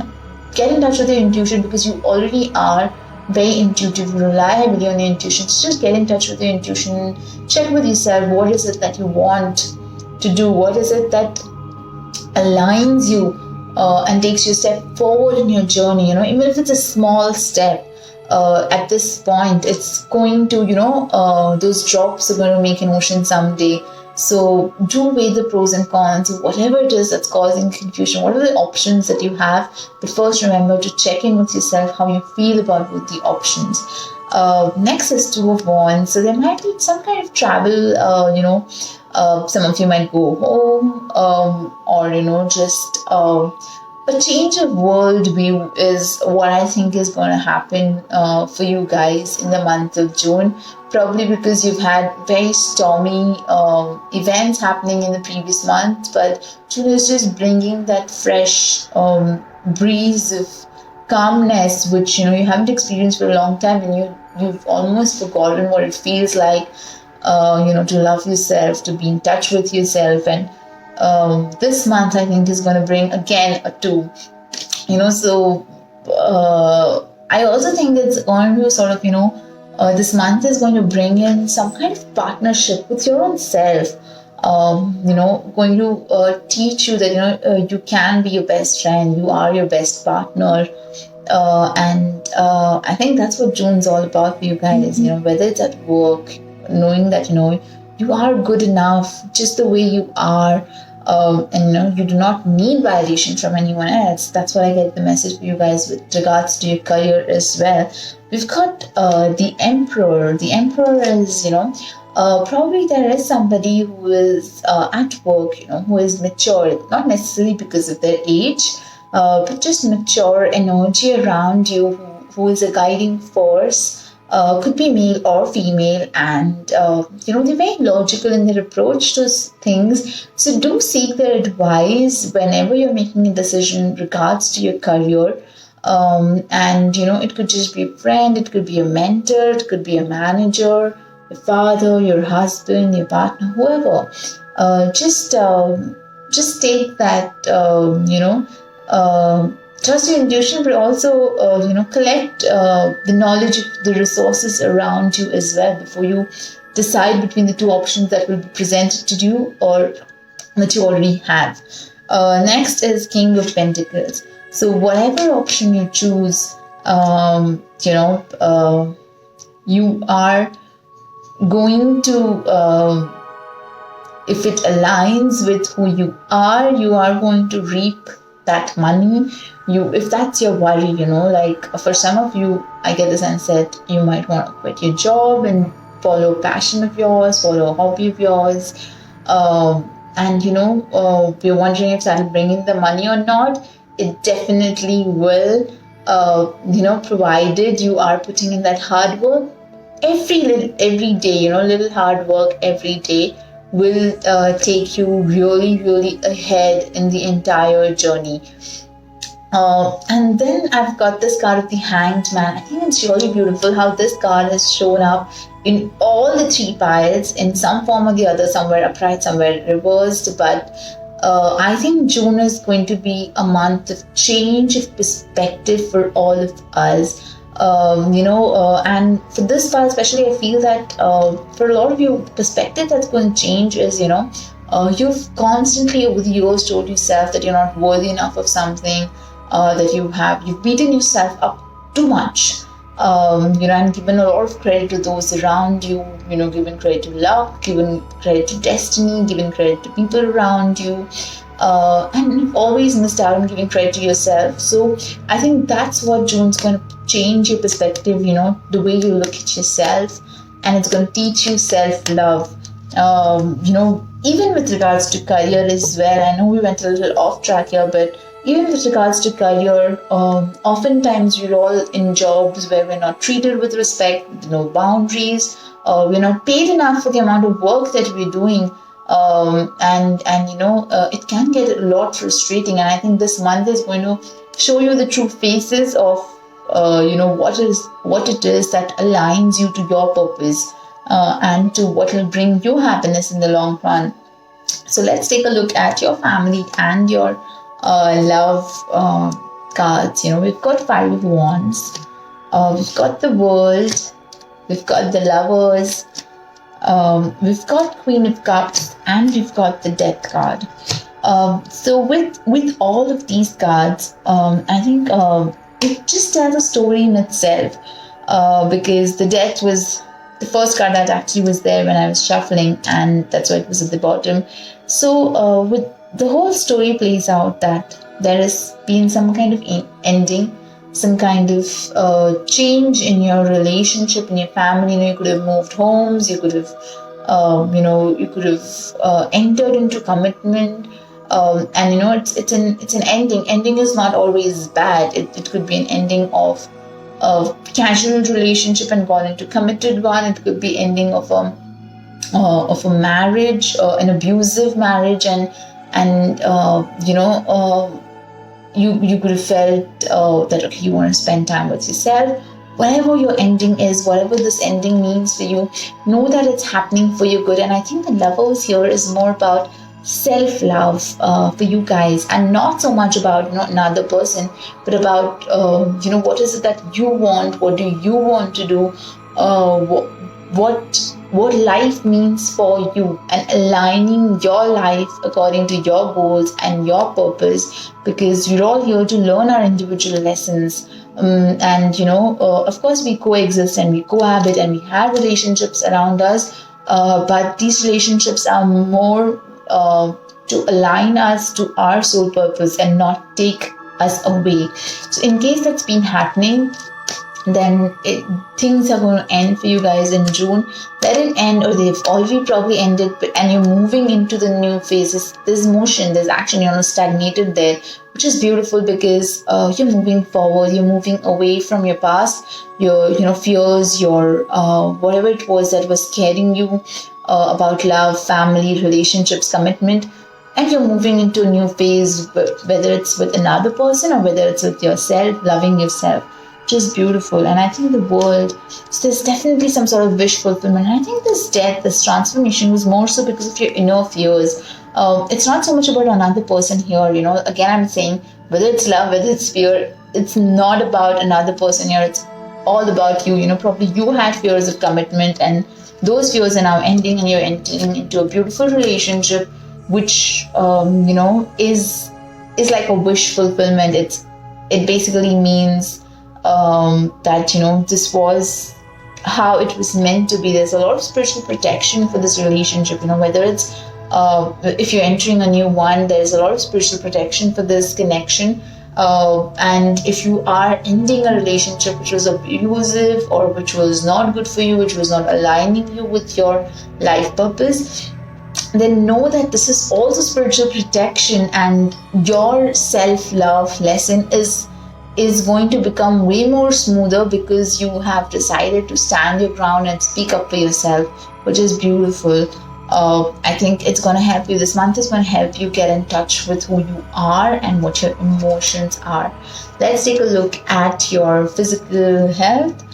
get in touch with your intuition, because you already are very intuitive, rely heavily on your intuition. So just get in touch with your intuition, check with yourself, what is it that you want to do, what is it that aligns you and takes you a step forward in your journey. Even if it's a small step, at this point, it's going to, those drops are going to make an ocean someday. So do weigh the pros and cons of whatever it is that's causing confusion, what are the options that you have. But first, remember to check in with yourself how you feel about both the options. Next is 2 of Wands. So there might be some kind of travel, some of you might go home, or just a change of worldview is what I think is going to happen for you guys in the month of June. Probably because you've had very stormy events happening in the previous month, but June is just bringing that fresh breeze of calmness, which you haven't experienced for a long time, and you've almost forgotten what it feels like, to love yourself, to be in touch with yourself, and this month I think is going to bring again a two. So I also think it's going to sort of this month is going to bring in some kind of partnership with your own self. Going to teach you that you can be your best friend, you are your best partner, and I think that's what June's all about for you guys. Whether it's at work, knowing that you are good enough just the way you are, and you do not need validation from anyone else. That's what I get the message for you guys with regards to your career as well. We've got the Emperor. The Emperor is probably there is somebody who is at work, who is mature, not necessarily because of their age, but just mature energy around you, who is a guiding force. Could be male or female, and they're very logical in their approach to things. So do seek their advice whenever you're making a decision in regards to your career. And it could just be a friend, it could be a mentor, it could be a manager, your father, your husband, your partner, whoever. Just take that trust your intuition, but also collect the knowledge of the resources around you as well before you decide between the two options that will be presented to you or that you already have. Next is King of Pentacles. So whatever option you choose, you are going to, if it aligns with who you are going to reap that money. If that's your worry, like for some of you, I get the sense that you might want to quit your job and follow a passion of yours, follow a hobby of yours, and you're wondering if that'll bring in the money or not. It definitely will, provided you are putting in that hard work every day. Little hard work every day will take you really, really ahead in the entire journey. And then I've got this card of the Hanged Man. I think it's really beautiful how this card has shown up in all the three piles in some form or the other, somewhere upright, somewhere reversed. But I think June is going to be a month of change of perspective for all of us. And for this part especially, I feel that for a lot of you, perspective that's going to change is, you've constantly over the years told yourself that you're not worthy enough of something, that you've beaten yourself up too much, and given a lot of credit to those around you, given credit to luck, given credit to destiny, given credit to people around you, and you've always missed out on giving credit to yourself. So I think that's what June's going to change your perspective, the way you look at yourself, and it's going to teach you self-love. Even with regards to career as well. I know we went a little off track here, but even with regards to career, oftentimes we're all in jobs where we're not treated with respect, no boundaries, we're not paid enough for the amount of work that we're doing, and it can get a lot frustrating. And I think this month is going to show you the true faces of what it is that aligns you to your purpose, and to what will bring you happiness in the long run. So let's take a look at your family and your love cards. We've got Five of Wands, we've got the World, we've got the Lovers, we've got Queen of Cups, and we've got the Death card. So with all of these cards, I think it just tells a story in itself, because the Death was the first card that actually was there when I was shuffling, and that's why it was at the bottom. So with the whole story plays out that there has been some kind of ending, some kind of change in your relationship, in your family. You could have moved homes, you could have entered into commitment, And it's an ending. Ending is not always bad. It could be an ending of a casual relationship and gone into committed one. It could be ending of a marriage, an abusive marriage, and you could have felt that okay, you want to spend time with yourself. Whatever your ending is, whatever this ending means for you, know that it's happening for your good. And I think the lovers here is more about self-love for you guys, and not so much about another person, but about what is it that you want, what do you want to do, what life means for you, and aligning your life according to your goals and your purpose, because we're all here to learn our individual lessons. And of course we coexist and we cohabit and we have relationships around us, but these relationships are more to align us to our soul purpose and not take us away. So in case that's been happening, then things are going to end for you guys in June. Let it end, or they've already probably ended, and you're moving into the new phases. There's motion, there's action. You're not stagnated there, which is beautiful, because you're moving forward. You're moving away from your past, your fears, your whatever it was that was scaring you about love, family, relationships, commitment. And you're moving into a new phase, whether it's with another person or whether it's with yourself, loving yourself, which is beautiful. And I think the world, so there's definitely some sort of wish fulfillment. And I think this death, this transformation was more so because of your inner fears. It's not so much about another person here. Again, I'm saying, whether it's love, whether it's fear, it's not about another person here. It's all about you. Probably you had fears of commitment, and those fears are now ending, and you're entering into a beautiful relationship, which is like a wish fulfillment. It basically means that this was how it was meant to be. There's a lot of spiritual protection for this relationship. Whether it's if you're entering a new one, there's a lot of spiritual protection for this connection. And if you are ending a relationship which was abusive or which was not good for you, which was not aligning you with your life purpose, then know that this is also spiritual protection, and your self-love lesson is going to become way more smoother, because you have decided to stand your ground and speak up for yourself, which is beautiful. I think it's going to help you. This month is going to help you get in touch with who you are and what your emotions are. Let's take a look at your physical health.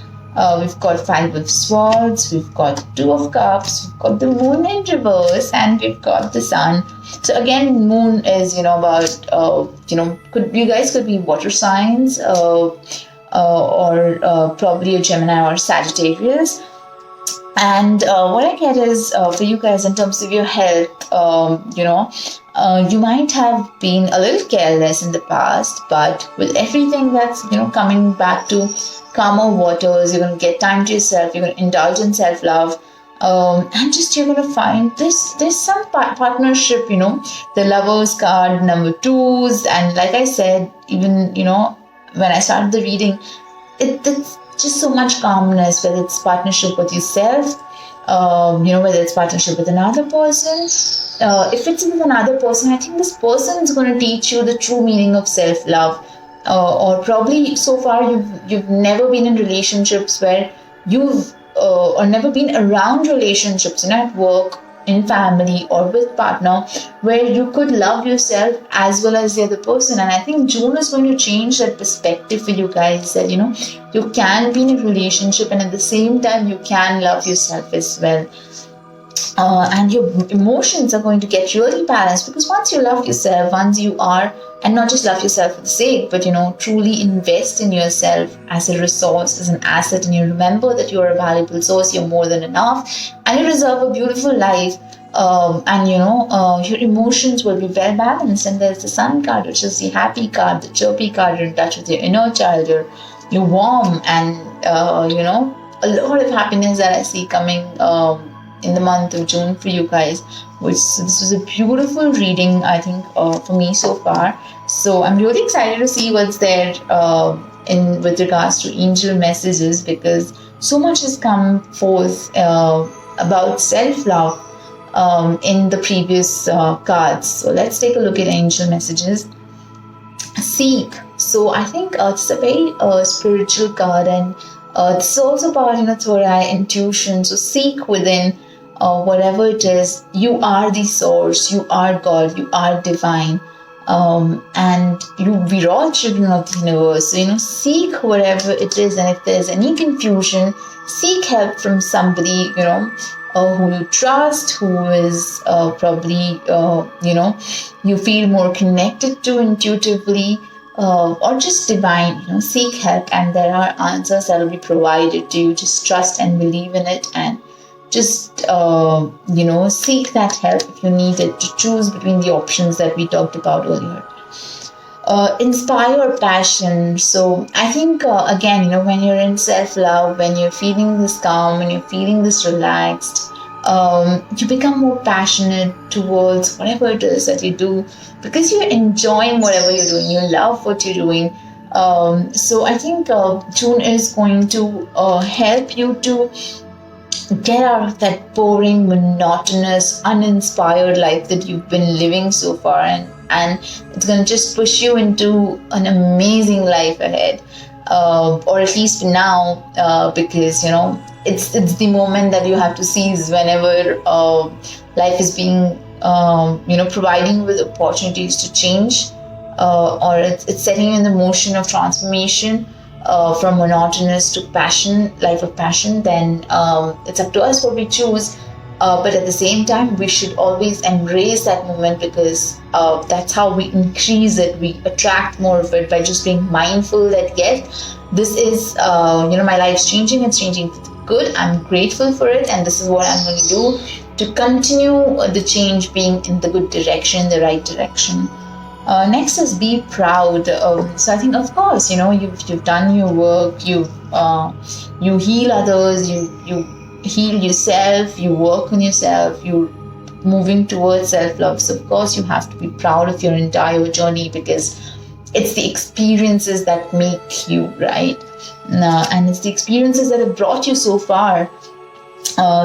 We've got 5 of Swords, we've got 2 of Cups, we've got the Moon in reverse, and we've got the Sun. So again, Moon is about you guys could be water signs, or probably a Gemini or Sagittarius. And what I get is for you guys in terms of your health, you might have been a little careless in the past, but with everything that's coming back to calmer waters, you're going to get time to yourself, you're going to indulge in self-love, and just you're going to find there's some partnership, the Lovers card, number 2s, and like I said, even when I started the reading, it's just so much calmness, whether it's partnership with yourself, whether it's partnership with another person. If it's with another person, I think this person is going to teach you the true meaning of self-love. Or probably so far you've never been in relationships where you've or never been around relationships, at work, in family, or with partner, where you could love yourself as well as the other person. And I think June is going to change that perspective for you guys, that you can be in a relationship and at the same time you can love yourself as well. And your emotions are going to get really balanced, because once you love yourself, once you are, and not just love yourself for the sake, but truly invest in yourself as a resource, as an asset, and you remember that you are a valuable source, you're more than enough, and you deserve a beautiful life. And your emotions will be well balanced. And there's the Sun card, which is the happy card, the chirpy card. You're in touch with your inner child, you're warm, and a lot of happiness that I see coming in the month of June for you guys. This was a beautiful reading, I think, for me so far. So I'm really excited to see what's there with regards to angel messages, because so much has come forth about self-love. in the previous cards. So let's take a look at angel messages. Seek. So I think it's a very spiritual card, and this is also about third eye intuition. So seek within whatever it is. You are the source. You are God. You are divine. And we're all children of the universe. So seek whatever it is, and if there's any confusion, seek help from somebody who you trust, who is probably you feel more connected to intuitively, or just divine. Seek help, and there are answers that will be provided to you. Just trust and believe in it, and just seek that help if you need it, to choose between the options that we talked about earlier. Inspire passion. So I think again, when you're in self-love, when you're feeling this calm, when you're feeling this relaxed, you become more passionate towards whatever it is that you do, because you're enjoying whatever you're doing. You love what you're doing. So I think June is going to help you to get out of that boring, monotonous, uninspired life that you've been living so far, and it's going to just push you into an amazing life ahead, or at least now, because it's the moment that you have to seize whenever life is being providing with opportunities to change, or it's setting you in the motion of transformation, from monotonous to passion, life of passion. Then it's up to us what we choose. But at the same time, we should always embrace that moment, because that's how we increase it. We attract more of it by just being mindful that yes, this is my life's changing. It's changing for the good. I'm grateful for it, and this is what I'm going to do to continue the change being in the good direction, the right direction. Next is be proud. So I think, of course, you've done your work. You heal others. You heal yourself. You work on yourself. You're moving towards self-love. So of course, you have to be proud of your entire journey, because it's the experiences that make you, right? And it's the experiences that have brought you so far.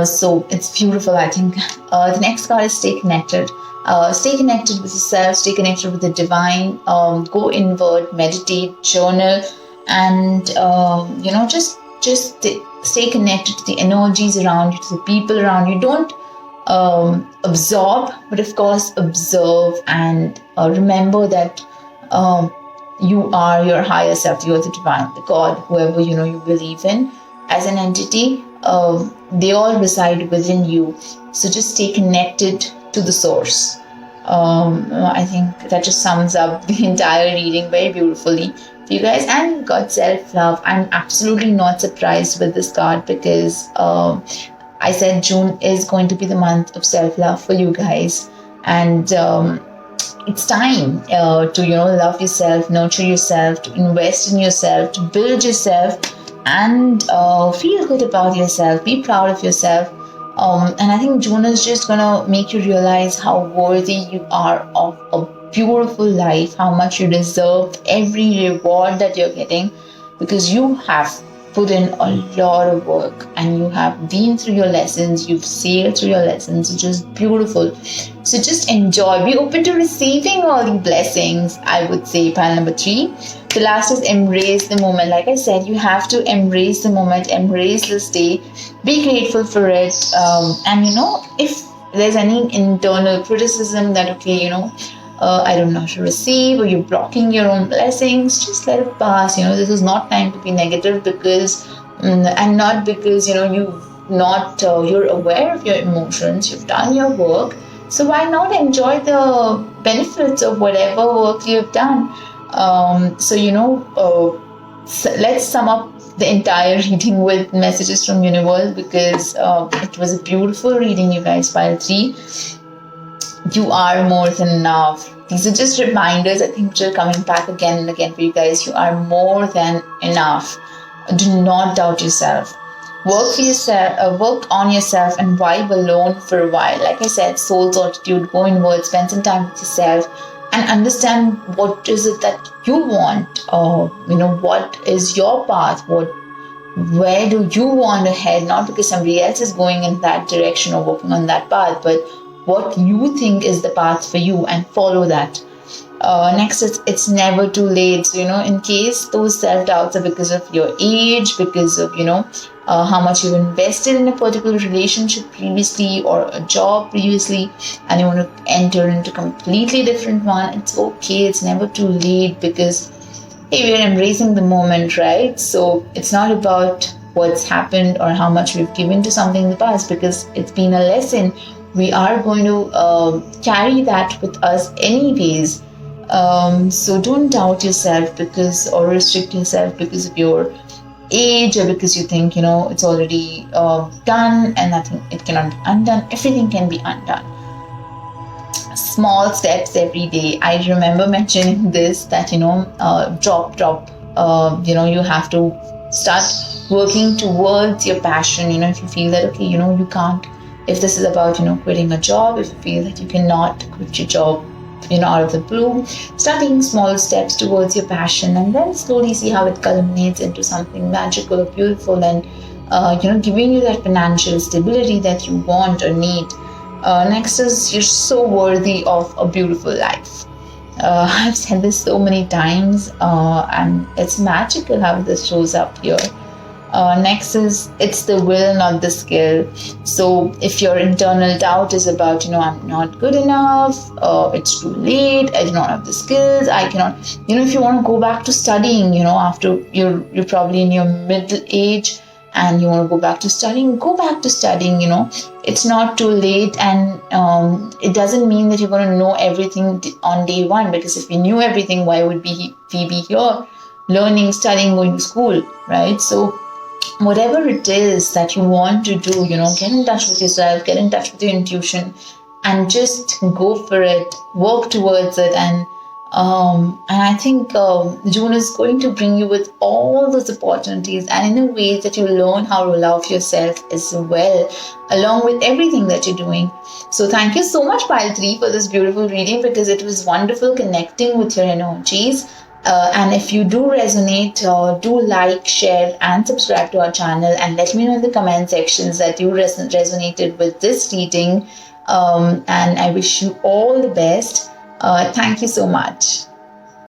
So it's beautiful, I think. The next card is stay connected. Stay connected with yourself, stay connected with the divine, go inward, meditate, journal, and just stay connected to the energies around you, to the people around you. Don't absorb, but of course observe, and remember that you are your higher self. You are the divine, the God, whoever you believe in as an entity. They all reside within you. So just stay connected to the source. I think that just sums up the entire reading very beautifully for you guys. And God, self-love. I'm absolutely not surprised with this card, because I said June is going to be the month of self-love for you guys, and it's time to love yourself, nurture yourself, to invest in yourself, to build yourself, and feel good about yourself. Be proud of yourself. And I think June is just gonna make you realize how worthy you are of a beautiful life, how much you deserve every reward that you're getting, because you have put in a lot of work, and you have been through your lessons, you've sailed through your lessons, which is beautiful. So just enjoy, be open to receiving all the blessings, I would say. Pile number 3. The last is embrace the moment. Like I said, you have to embrace the moment, embrace this day, be grateful for it. And if there's any internal criticism that, okay, I don't know how to receive, or you're blocking your own blessings, just let it pass. This is not time to be negative, because and not because you're aware of your emotions, you've done your work, so why not enjoy the benefits of whatever work you've done. Let's sum up the entire reading with messages from universe, because it was a beautiful reading, you guys. Pile 3. You are more than enough. These are just reminders, I think, which are coming back again and again for you guys. You are more than enough. Do not doubt yourself. Work for yourself, work on yourself, and vibe alone for a while. Like I said, soul solitude, go inward, spend some time with yourself, and understand what is it that you want. What is your path? What where do you want to head, not because somebody else is going in that direction or walking on that path, but what you think is the path for you, and follow that. Next is, it's never too late. So, in case those self-doubts are because of your age, because of, how much you've invested in a particular relationship previously or a job previously, and you want to enter into a completely different one, it's okay. It's never too late, because hey, we're embracing the moment, right? So it's not about what's happened or how much we've given to something in the past, because it's been a lesson. We are going to carry that with us anyways. So don't doubt yourself or restrict yourself because of your age, or because you think, it's already done and nothing, it cannot be undone. Everything can be undone. Small steps every day. I remember mentioning this, that drop. You have to start working towards your passion. If you feel that okay, you can't, if this is about quitting a job, if you feel that you cannot quit your job out of the blue, start taking small steps towards your passion, and then slowly see how it culminates into something magical or beautiful, and giving you that financial stability that you want or need. Next is, you're so worthy of a beautiful life. I've said this so many times, and it's magical how this shows up here. Next is, it's the will, not the skill. So if your internal doubt is about, I'm not good enough, it's too late, I do not have the skills, I cannot, if you want to go back to studying, after you're probably in your middle age and you want to go back to studying, it's not too late. And it doesn't mean that you're going to know everything on day one, because if we knew everything, why would we be here learning, studying, going to school, right? So whatever it is that you want to do, get in touch with yourself, get in touch with your intuition, and just go for it, work towards it. And I think June is going to bring you with all those opportunities, and in a way that you learn how to love yourself as well, along with everything that you're doing. So thank you so much, Pile 3, for this beautiful reading, because it was wonderful connecting with your energies. And if you do resonate, do like, share, and subscribe to our channel, and let me know in the comment sections that you resonated with this reading. And I wish you all the best. Thank you so much.